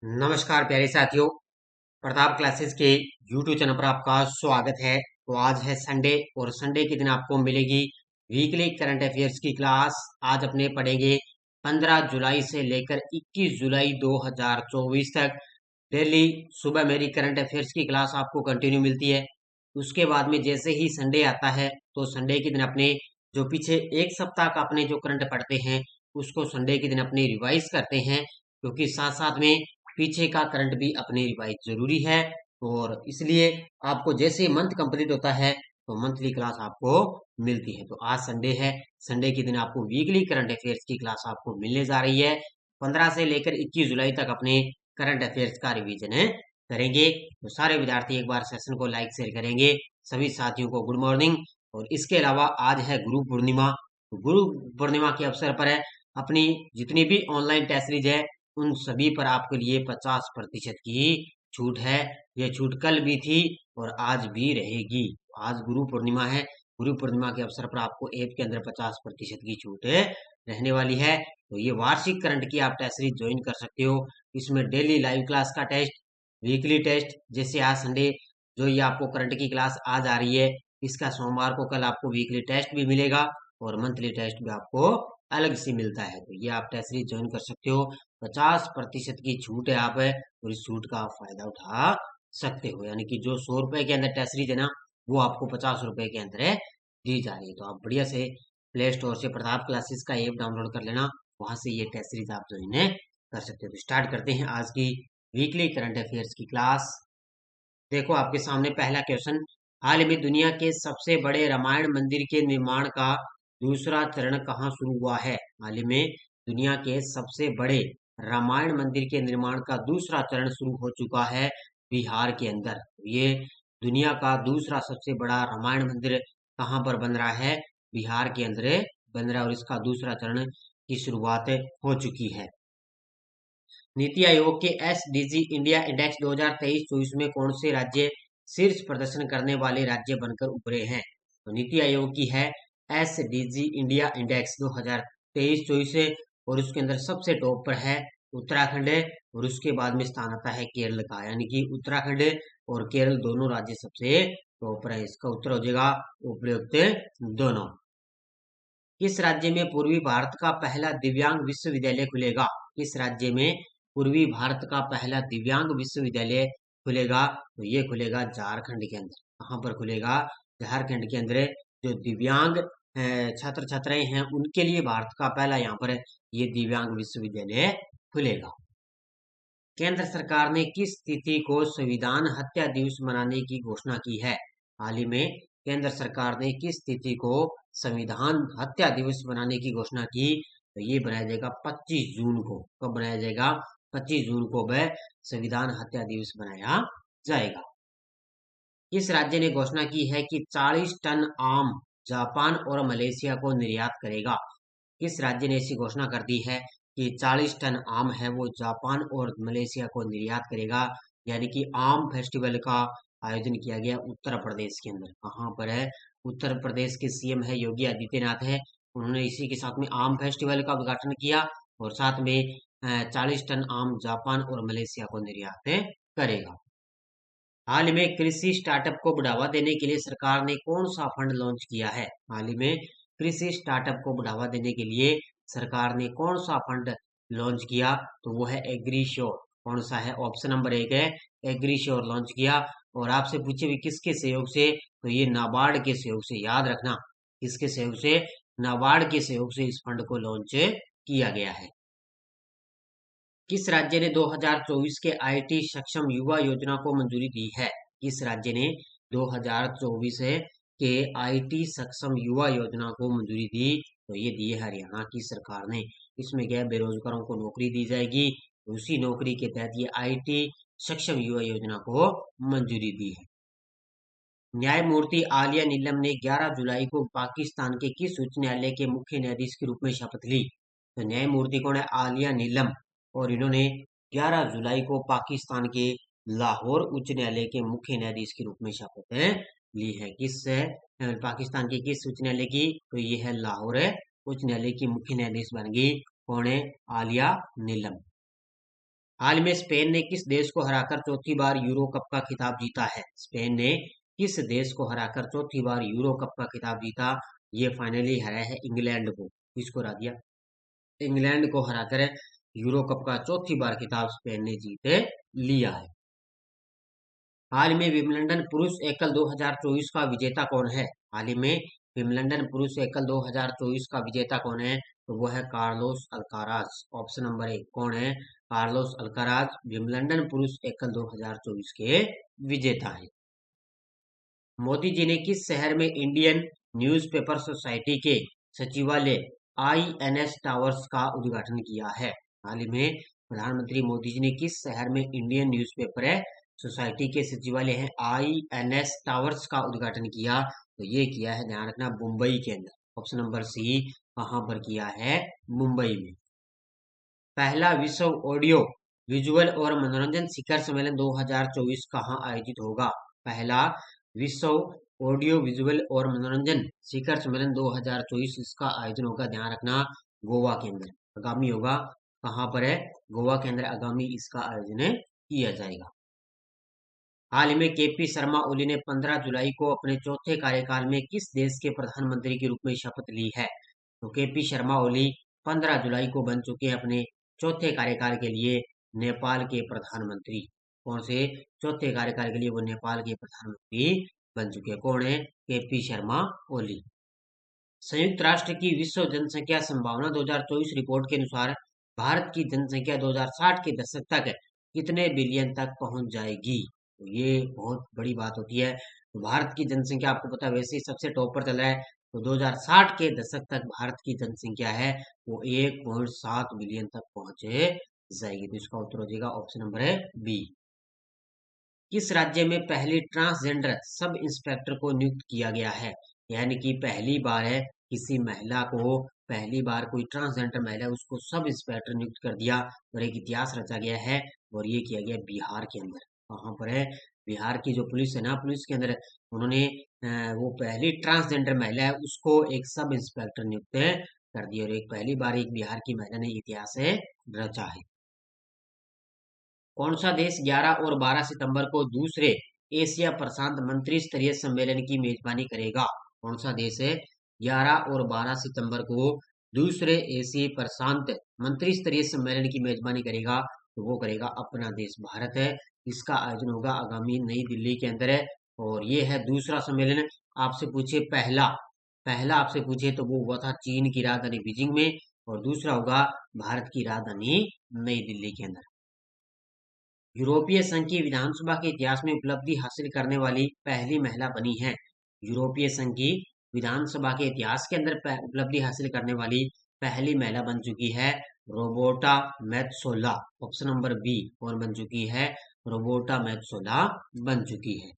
नमस्कार प्यारे साथियों। प्रताप क्लासेस के यूट्यूब चैनल पर आपका स्वागत है। तो आज है संडे और संडे के दिन आपको मिलेगी वीकली करंट अफेयर्स की क्लास। आज अपने पढ़ेंगे 15 जुलाई से लेकर 21 जुलाई 2024 तक। डेली सुबह मेरी करंट अफेयर्स की क्लास आपको कंटिन्यू मिलती है। उसके बाद में जैसे ही संडे आता है तो संडे के दिन अपने जो पीछे एक सप्ताह का अपने जो करंट पढ़ते हैं उसको संडे के दिन अपने रिवाइज करते हैं, क्योंकि साथ साथ में पीछे का करंट भी अपने रिवाइज जरूरी है। और इसलिए आपको जैसे मंथ कंप्लीट होता है तो मंथली क्लास आपको मिलती है। तो आज संडे है, संडे के दिन आपको वीकली करंट अफेयर्स की क्लास आपको मिलने जा रही है। 15 से लेकर 21 जुलाई तक अपने करंट अफेयर्स का रिवीजन करेंगे। तो सारे विद्यार्थी एक बार सेशन को लाइक शेयर करेंगे। सभी साथियों को गुड मॉर्निंग। और इसके अलावा आज है गुरु पूर्णिमा। तो गुरु पूर्णिमा के अवसर पर है अपनी जितनी भी ऑनलाइन टेस्ट सीरीज है उन सभी पर आपके लिए 50% की छूट है। यह छूट कल भी थी और आज भी रहेगी। आज गुरु पूर्णिमा है, गुरु पूर्णिमा के अवसर पर आपको ऐप के अंदर 50% की छूट रहने वाली है। तो ये वार्षिक करंट की आप टेस्ट सीरीज ज्वाइन कर सकते हो। इसमें डेली लाइव क्लास का टेस्ट, वीकली टेस्ट, जैसे आज संडे जो ये आपको करंट की क्लास आज आ रही है, इसका सोमवार को कल आपको वीकली टेस्ट भी मिलेगा और मंथली टेस्ट भी आपको अलग से मिलता है। तो ये आप टेस्ट सीरीज ज्वाइन कर सकते हो। 50% की छूट है आप है, और इस छूट का आप फायदा उठा सकते हो। यानी कि जो 100 रुपए के अंदर टेस्ट सीरीज है ना, वो आपको 50 रुपए के अंदर दी जा रही है। तो आप बढ़िया से प्ले स्टोर से प्रताप क्लासेस का ऐप डाउनलोड कर लेना, वहां से ये टेस्ट सीरीज आप ज्वाइन कर सकते हो। तो स्टार्ट करते हैं आज की वीकली करंट अफेयर्स की क्लास। देखो आपके सामने पहला क्वेश्चन, हाल ही में दुनिया के सबसे बड़े रामायण मंदिर के निर्माण का दूसरा चरण कहाँ शुरू हुआ है? हाल ही में दुनिया के सबसे बड़े रामायण मंदिर के निर्माण का दूसरा चरण शुरू हो चुका है बिहार के अंदर। ये दुनिया का दूसरा सबसे बड़ा रामायण मंदिर कहाँ पर बन रहा है? बिहार के अंदर बन रहा है और इसका दूसरा चरण की शुरुआत हो चुकी है। नीति आयोग के एसडीजी इंडिया इंडेक्स 2023-24 में कौन से राज्य शीर्ष प्रदर्शन करने वाले राज्य बनकर उभरे हैं? तो नीति आयोग की है एसडीजी इंडिया इंडेक्स 2023-24 और उसके अंदर सबसे टॉप पर है उत्तराखंड और उसके बाद में स्थान आता है केरल का। यानी कि उत्तराखंड और केरल दोनों राज्य सबसे टॉप पर है। इसका उत्तर हो जाएगा उपयुक्त दोनों। किस राज्य में पूर्वी भारत का पहला दिव्यांग विश्वविद्यालय खुलेगा? किस राज्य में पूर्वी भारत का पहला दिव्यांग विश्वविद्यालय खुलेगा? तो ये खुलेगा झारखंड के अंदर। कहाँ पर खुलेगा? झारखंड के अंदर। जो दिव्यांग छात्र छात्राएं हैं उनके लिए भारत का पहला यहाँ पर ये दिव्यांग विश्वविद्यालय खुलेगा। केंद्र सरकार ने किस तिथि को संविधान हत्या दिवस मनाने की घोषणा की है? हाल ही में केंद्र सरकार ने किस तिथि को संविधान हत्या दिवस मनाने की घोषणा की? तो ये बनाया जाएगा 25 जून को। कब बनाया जाएगा? 25 जून को वह संविधान हत्या दिवस मनाया जाएगा। किस राज्य ने घोषणा की है कि 40 टन आम जापान और मलेशिया को निर्यात करेगा? किस राज्य ने ऐसी घोषणा कर दी है कि 40 टन आम है वो जापान और मलेशिया को निर्यात करेगा? यानी कि आम फेस्टिवल का आयोजन किया गया उत्तर प्रदेश के अंदर। कहाँ पर है? उत्तर प्रदेश के सीएम है योगी आदित्यनाथ है। उन्होंने इसी के साथ में आम फेस्टिवल का उद्घाटन किया और साथ में 40 टन आम जापान और मलेशिया को निर्यात करेगा। हाल में कृषि स्टार्टअप को बढ़ावा देने के लिए सरकार ने कौन सा फंड लॉन्च किया है? हाल ही में कृषि स्टार्टअप को बढ़ावा देने के लिए सरकार ने कौन सा फंड लॉन्च किया? तो वो है एग्रीश्योर। कौन सा है? ऑप्शन नंबर 1 है एग्रीश्योर लॉन्च किया। और आपसे पूछे भी किसके सहयोग से? तो ये नाबार्ड के सहयोग से। याद रखना, किसके सहयोग से? नाबार्ड के सहयोग से इस फंड को लॉन्च किया गया है। किस राज्य ने 2024 के आईटी सक्षम युवा योजना को मंजूरी दी है? किस राज्य ने 2024 के आईटी सक्षम युवा योजना को मंजूरी दी? तो ये दी है हरियाणा की सरकार ने। इसमें क्या है? बेरोजगारों को नौकरी दी जाएगी। उसी नौकरी के तहत ये आईटी सक्षम युवा योजना को मंजूरी दी है। न्यायमूर्ति आलिया नीलम ने 11 जुलाई को पाकिस्तान के किस उच्च न्यायालय के मुख्य न्यायाधीश के रूप में शपथ ली? तो न्यायमूर्ति कौन है? आलिया नीलम। और इन्होंने 11 जुलाई को पाकिस्तान के लाहौर उच्च न्यायालय के मुख्य न्यायाधीश के रूप में शपथ ली है। किस पाकिस्तान के किस उच्च न्यायालय की? तो ये है लाहौर उच्च न्यायालय की मुख्य न्यायाधीश बन गई। कौन है? आलिया नीलम। हाल में स्पेन ने किस देश को हराकर चौथी बार यूरो कप का खिताब जीता है? स्पेन ने किस देश को हराकर चौथी बार यूरो कप का खिताब जीता? ये फाइनली हराया है इंग्लैंड को। किसको हरा दिया? इंग्लैंड को हराकर यूरो कप का चौथी बार खिताब स्पेन ने जीते लिया है। हाल में विंबलडन पुरुष एकल 2024 का विजेता कौन है? हाल ही में विंबलडन पुरुष एकल 2024 का विजेता कौन है? तो वो है कार्लोस अल्काराज। ऑप्शन नंबर 1 कौन है? कार्लोस अल्काराज विंबलडन पुरुष एकल 2024 के विजेता है। मोदी जी ने किस शहर में इंडियन न्यूज़पेपर सोसाइटी के सचिवालय INS टावर्स का उद्घाटन किया है? हाल ही में प्रधानमंत्री मोदी जी ने किस शहर में इंडियन न्यूज़पेपर सोसाइटी के सचिवालय है INS टावर्स का उद्घाटन किया? तो ये किया है, ध्यान रखना, मुंबई के अंदर। ऑप्शन नंबर सी कहां पर किया है? मुंबई में। पहला विश्व ऑडियो विजुअल और मनोरंजन शिखर सम्मेलन 2024 कहां आयोजित होगा? पहला विश्व ऑडियो विजुअल और मनोरंजन शिखर सम्मेलन 2024 इसका आयोजन होगा, ध्यान रखना, गोवा के अंदर आगामी होगा। कहां पर है? गोवा के अंदर आगामी इसका आयोजन किया जाएगा। हाल ही में KP शर्मा ओली ने 15 जुलाई को अपने चौथे कार्यकाल में किस देश के प्रधानमंत्री के रूप में शपथ ली है? तो KP शर्मा ओली 15 जुलाई को बन चुके हैं अपने चौथे कार्यकाल के लिए नेपाल के प्रधानमंत्री। कौन से चौथे कार्यकाल के लिए वो नेपाल के प्रधानमंत्री बन चुके हैं? कौन है? KP शर्मा ओली। संयुक्त राष्ट्र की विश्व जनसंख्या संभावना 2024 रिपोर्ट के अनुसार भारत की जनसंख्या 2060 के दशक तक कितने बिलियन तक पहुंच जाएगी? तो ये बहुत बड़ी बात होती है। तो भारत की जनसंख्या आपको पता है वैसे ही सबसे टॉप पर चल रहा है। तो 2060 के दशक तक भारत की जनसंख्या है वो 1.7 बिलियन तक पहुंच जाएगी। तो इसका उत्तर हो जाएगा ऑप्शन नंबर है बी। किस राज्य में पहली ट्रांसजेंडर सब इंस्पेक्टर को नियुक्त किया गया है? यानी कि पहली बार है किसी महिला को, पहली बार कोई ट्रांसजेंडर महिला है उसको सब इंस्पेक्टर नियुक्त कर दिया और एक इतिहास रचा गया है और ये किया गया बिहार के अंदर। वहां पर है बिहार की जो पुलिस है ना, पुलिस के अंदर उन्होंने वो पहली ट्रांसजेंडर महिला है उसको एक सब इंस्पेक्टर नियुक्त कर दिया और एक पहली बार एक बिहार की महिला ने इतिहास रचा है। कौन सा देश 11 और 12 सितंबर को दूसरे एशिया प्रशांत मंत्री स्तरीय सम्मेलन की मेजबानी करेगा? कौन सा देश है 11 और 12 सितंबर को दूसरे एशिया प्रशांत मंत्री स्तरीय सम्मेलन की मेजबानी करेगा? तो वो करेगा अपना देश भारत है। इसका आयोजन होगा आगामी नई दिल्ली के अंदर है और ये है दूसरा सम्मेलन। आपसे पूछे पहला पहला आपसे पूछे तो वो हुआ था चीन की राजधानी बीजिंग में और दूसरा होगा भारत की राजधानी नई दिल्ली के अंदर। यूरोपीय संघ की विधानसभा के इतिहास में उपलब्धि हासिल करने वाली पहली महिला बनी है? यूरोपीय संघ की विधानसभा के इतिहास के अंदर उपलब्धि हासिल करने वाली पहली महिला बन चुकी है रोबोटा मेत्सोला। ऑप्शन नंबर बी कौन बन चुकी है? रोबोटा मेत्सोला बन चुकी है।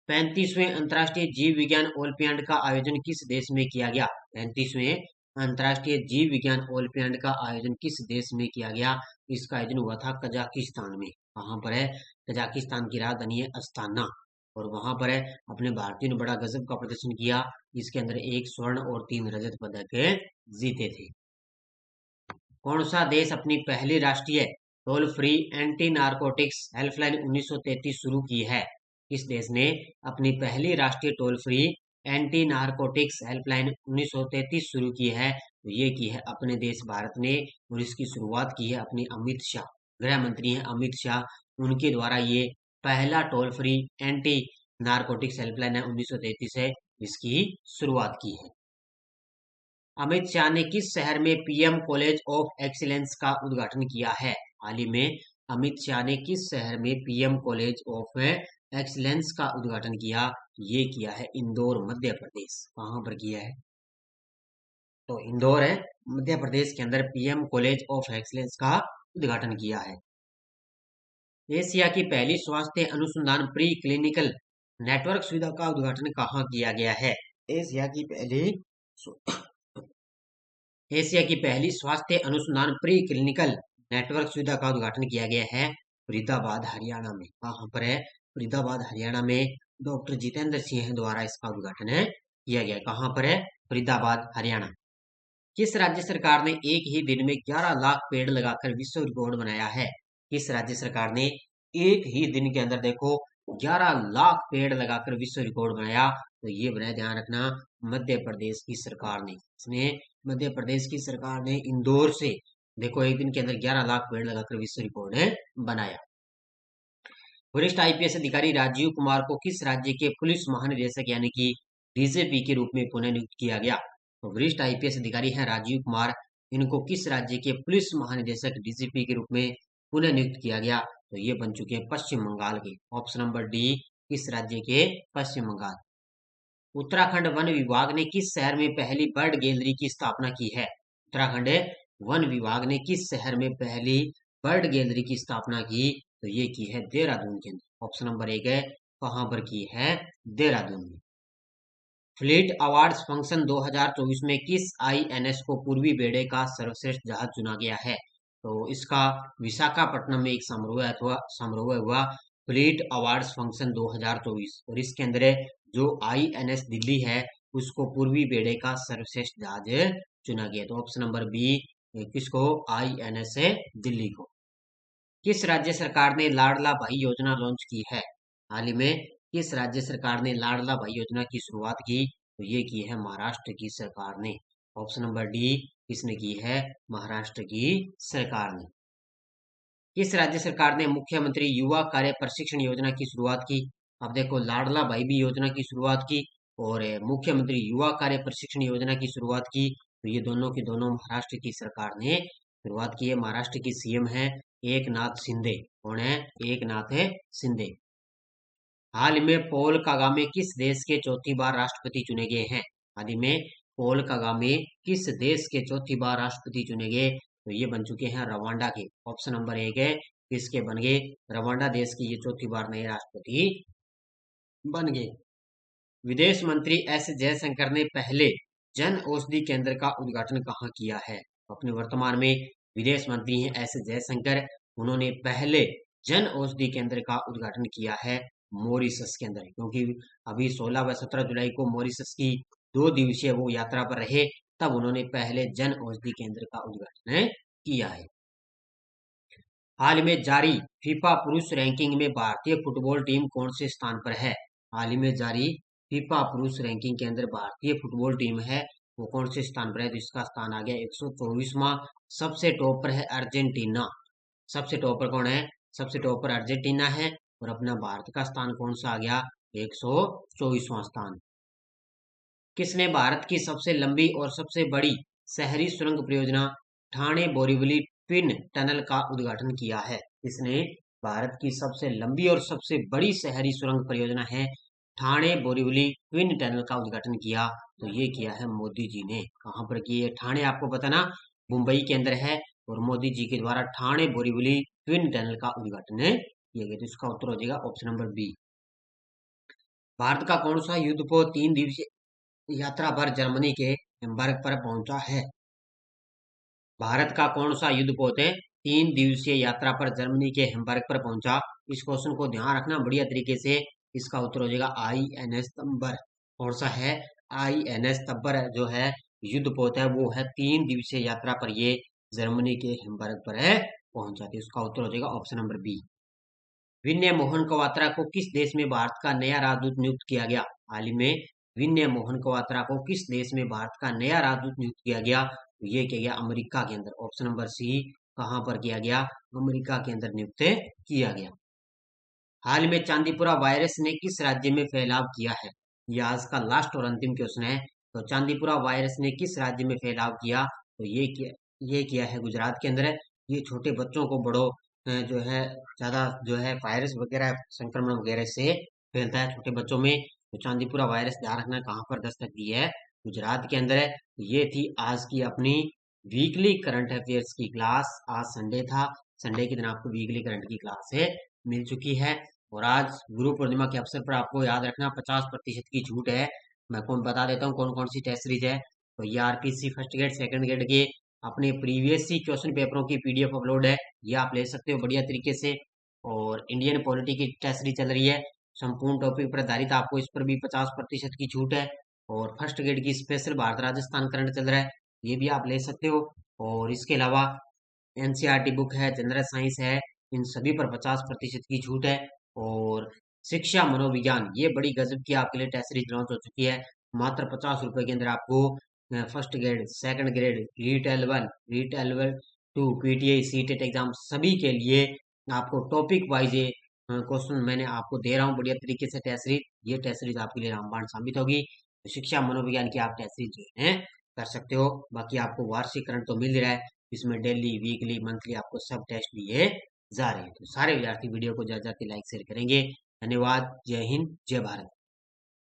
35वें अंतर्राष्ट्रीय जीव विज्ञान ओलंपियाड का आयोजन किस देश में किया गया? 35वें अंतर्राष्ट्रीय जीव विज्ञान ओलंपियाड का आयोजन किस देश में किया गया? इसका आयोजन हुआ था कजाकिस्तान में। कहां पर है? कजाकिस्तान की राजधानी है अस्ताना और वहां पर है अपने भारतीयों ने बड़ा गजब का प्रदर्शन किया। इसके अंदर 1 स्वर्ण और 3 रजत पदक जीते थे। कौन सा देश अपनी पहली राष्ट्रीय toll free anti narcotics helpline 1933 शुरू की है? किस देश ने अपनी पहली राष्ट्रीय toll free anti narcotics helpline 1933 शुरू की है? तो ये की है अपने देश भारत ने और इसकी शुरुआत की है अपने अमित शाह, गृह मंत्री हैं अमित शाह, उनके द्वारा ये पहला toll free anti narcotics helpline है 1933 है, इसकी शुरुआत की है। अमित शाह ने किस शहर में PM कॉलेज ऑफ एक्सीलेंस का उद्घाटन किया है? हाल ही में अमित शाह ने किस शहर में PM कॉलेज ऑफ एक्सीलेंस का उद्घाटन किया? ये किया है इंदौर मध्य प्रदेश। कहां पर किया है? तो इंदौर है मध्य प्रदेश के अंदर PM कॉलेज ऑफ एक्सीलेंस का उद्घाटन किया है। एशिया की पहली स्वास्थ्य अनुसंधान प्री क्लिनिकल नेटवर्क सुविधा का उद्घाटन कहां किया गया है? एशिया की पहली स्वास्थ्य अनुसंधान प्री क्लिनिकल नेटवर्क सुविधा का उद्घाटन किया गया है फरीदाबाद हरियाणा में। कहां पर है? फरीदाबाद हरियाणा में डॉक्टर जितेंद्र सिंह द्वारा इसका उद्घाटन किया गया। कहां पर है? फरीदाबाद हरियाणा। किस राज्य सरकार ने एक ही दिन में 11 लाख पेड़ लगाकर विश्व रिकॉर्ड बनाया है? किस राज्य सरकार ने एक ही दिन के अंदर देखो 11 लाख पेड़ लगाकर विश्व रिकॉर्ड बनाया? तो ये बनाया, ध्यान रखना, मध्य प्रदेश की सरकार ने। इसमें मध्य प्रदेश की सरकार ने इंदौर से देखो एक दिन के अंदर 11 लाख पेड़ लगाकर विश्व रिकॉर्ड बनाया। वरिष्ठ आईपीएस अधिकारी राजीव कुमार को किस राज्य के पुलिस महानिदेशक यानी कि डीजीपी के रूप में पुनः नियुक्त किया गया? तो वरिष्ठ आईपीएस अधिकारी हैं राजीव कुमार, इनको किस राज्य के पुलिस महानिदेशक डीजीपी के रूप में पुनः नियुक्त किया गया? तो ये बन चुके हैं पश्चिम बंगाल के। ऑप्शन नंबर डी, किस राज्य के? पश्चिम बंगाल। उत्तराखंड वन विभाग ने किस शहर में पहली बर्ड गैलरी की स्थापना की है? उत्तराखंड वन विभाग ने किस शहर में पहली बर्ड गैलरी की स्थापना की? तो ये की है देहरादून के अंदर। ऑप्शन नंबर एक है, कहां पर की है? देहरादून में। फ्लीट अवार्ड्स फंक्शन 2024 में किस आईएनएस को पूर्वी बेड़े का सर्वश्रेष्ठ जहाज चुना गया है? तो इसका विशाखापट्टनम में एक समारोह हुआ फ्लीट अवार्ड्स फंक्शन 2024, और इसके अंदर जो आईएनएस दिल्ली है उसको पूर्वी बेड़े का सर्वश्रेष्ठ जहाज चुना गया। तो ऑप्शन नंबर बी, किसको? आईएनएस दिल्ली को। किस राज्य सरकार ने लाडला भाई योजना लॉन्च की है? हाल ही में किस राज्य सरकार ने लाडला भाई योजना की शुरुआत की? तो ये की है महाराष्ट्र की सरकार ने। ऑप्शन नंबर डी, किसने की है? महाराष्ट्र की सरकार ने। किस राज्य सरकार ने मुख्यमंत्री युवा कार्य प्रशिक्षण योजना की शुरुआत की? अब देखो, लाडला भाई भी योजना की शुरुआत की और मुख्यमंत्री युवा कार्य प्रशिक्षण योजना की शुरुआत की, तो ये दोनों की दोनों महाराष्ट्र की सरकार ने शुरुआत की है। महाराष्ट्र की सीएम है एकनाथ शिंदे। कौन है? एकनाथ शिंदे। हाल ही में पॉल कागामे किस देश के चौथी बार राष्ट्रपति चुने गए हैं? हाल ही में पॉल कागामे किस देश के चौथी बार राष्ट्रपति चुने गए? तो ये बन चुके हैं रवांडा के। ऑप्शन नंबर एक है, किसके बन गए? रवांडा देश की ये चौथी बार नए राष्ट्रपति बन गए। विदेश मंत्री एस जयशंकर ने पहले जन औषधि केंद्र का उद्घाटन कहाँ किया है? अपने वर्तमान में विदेश मंत्री हैं एस जयशंकर, उन्होंने पहले जन औषधि केंद्र का उद्घाटन किया है मॉरिशस के अंदर, क्योंकि अभी 16 व 17 जुलाई को मॉरिशस की 2 दिवसीय वो यात्रा पर रहे, तब उन्होंने पहले जन औषधि केंद्र का उद्घाटन किया है। हाल में जारी फीफा पुरुष रैंकिंग में भारतीय फुटबॉल टीम कौन से स्थान पर है? हाल ही में जारी फीफा पुरुष रैंकिंग के अंदर भारतीय फुटबॉल टीम है वो कौन से स्थान पर है? तो इसका स्थान आ गया 124वां। सबसे टॉप पर है अर्जेंटीना। सबसे टॉप पर कौन है? सबसे टॉप पर अर्जेंटीना है। और अपना भारत का स्थान कौन सा आ गया? 124वां स्थान। किसने भारत की सबसे लंबी और सबसे बड़ी शहरी सुरंग परियोजना ठाणे बोरीवली ट्विन टनल का उद्घाटन किया है? किसने भारत की सबसे लंबी और सबसे बड़ी शहरी सुरंग परियोजना है ठाणे बोरीवली ट्विन टनल का उद्घाटन किया? तो ये किया है मोदी जी ने। कहां पर की है? ठाणे आपको पता ना, मुंबई के अंदर है, और मोदी जी के द्वारा ठाणे बोरीवली ट्विन टनल का उद्घाटन किया गया। तो इसका उत्तर हो जाएगा ऑप्शन नंबर बी। भारत का कौन सा युद्धपोत 3 दिवसीय यात्रा पर जर्मनी के हेम्बर्ग पर पहुंचा है? भारत का कौन सा युद्धपोत है 3 दिवसीय यात्रा पर जर्मनी के हेम्बर्ग पर पहुंचा? इस क्वेश्चन को ध्यान रखना बढ़िया तरीके से। इसका उत्तर हो जाएगा आईएनएस तंबर। कौन सा है? आईएनएस तंबर जो है युद्धपोत है वो है 3 दिवसीय यात्रा पर ये जर्मनी के हेम्बर्ग पर है पहुंचा। तो इसका उत्तर हो जाएगा ऑप्शन नंबर बी। विनय मोहन क्वात्रा को किस देश में भारत का नया राजदूत नियुक्त किया गया? हाल ही में विनय मोहन क्वात्रा को किस देश में भारत का नया राजदूत नियुक्त किया गया? तो ये किया गया अमेरिका के अंदर। ऑप्शन नंबर सी, कहां पर किया गया? अमेरिका के अंदर नियुक्त किया गया। हाल में चांदीपुरा वायरस ने किस राज्य में फैलाव किया है? ये आज का लास्ट और अंतिम क्वेश्चन है। तो चांदीपुरा वायरस ने किस राज्य में फैलाव किया? तो ये किया है गुजरात के अंदर। ये छोटे बच्चों को बड़ो जो है ज्यादा जो है वायरस वगैरह संक्रमण वगैरह से फैलता है छोटे बच्चों में। तो चांदीपुरा वायरस ध्यान रखना कहाँ पर दस्तक दी है? गुजरात के अंदर है। ये थी आज की अपनी वीकली करंट अफेयर्स की क्लास। आज संडे था, संडे के दिन आपको वीकली करंट की क्लास मिल चुकी है। और आज गुरु पूर्णिमा के अवसर पर आपको याद रखना 50% की छूट है। मैं कौन बता देता हूँ कौन कौन सी टेस्ट सीरीज है। तो ये RPC first grade second grade के अपने प्रीवियस सी क्वेश्चन पेपरों की पीडीएफ अपलोड है, ये आप ले सकते हो बढ़िया तरीके से। और इंडियन पॉलिटी की टेस्ट सीरीज चल रही है, संपूर्ण टॉपिक पर आधारित, आपको इस पर भी 50% की छूट है। और फर्स्ट ग्रेड की स्पेशल भारत राजस्थान करंट चल रहा है, ये भी आप ले सकते हो। और इसके अलावा एनसीईआरटी बुक है, जनरल साइंस है, इन सभी पर 50% की छूट है। और शिक्षा मनोविज्ञान, ये बड़ी गजब की आपके लिए टेस्ट सीरीज लॉन्च हो चुकी है। मात्र 50 रुपए के अंदर आपको first grade, second grade, REET L1, REET L2, PTI, CTET exam सभी के लिए आपको टॉपिक वाइज ये क्वेश्चन मैंने आपको दे रहा हूँ बढ़िया तरीके से टेस्ट सीरीज। ये टेस्ट सीरीज आपके लिए रामबाण साबित होगी। तो शिक्षा मनोविज्ञान की आप टेस्ट सीरीज जो है कर सकते हो। बाकी आपको वार्षिक करंट तो मिल रहा है, इसमें डेली, वीकली, मंथली आपको सब टेस्ट दिए जा रहे हैं। तो सारे विद्यार्थी वीडियो को ज्यादा लाइक शेयर करेंगे। धन्यवाद। जय हिंद, जय भारत।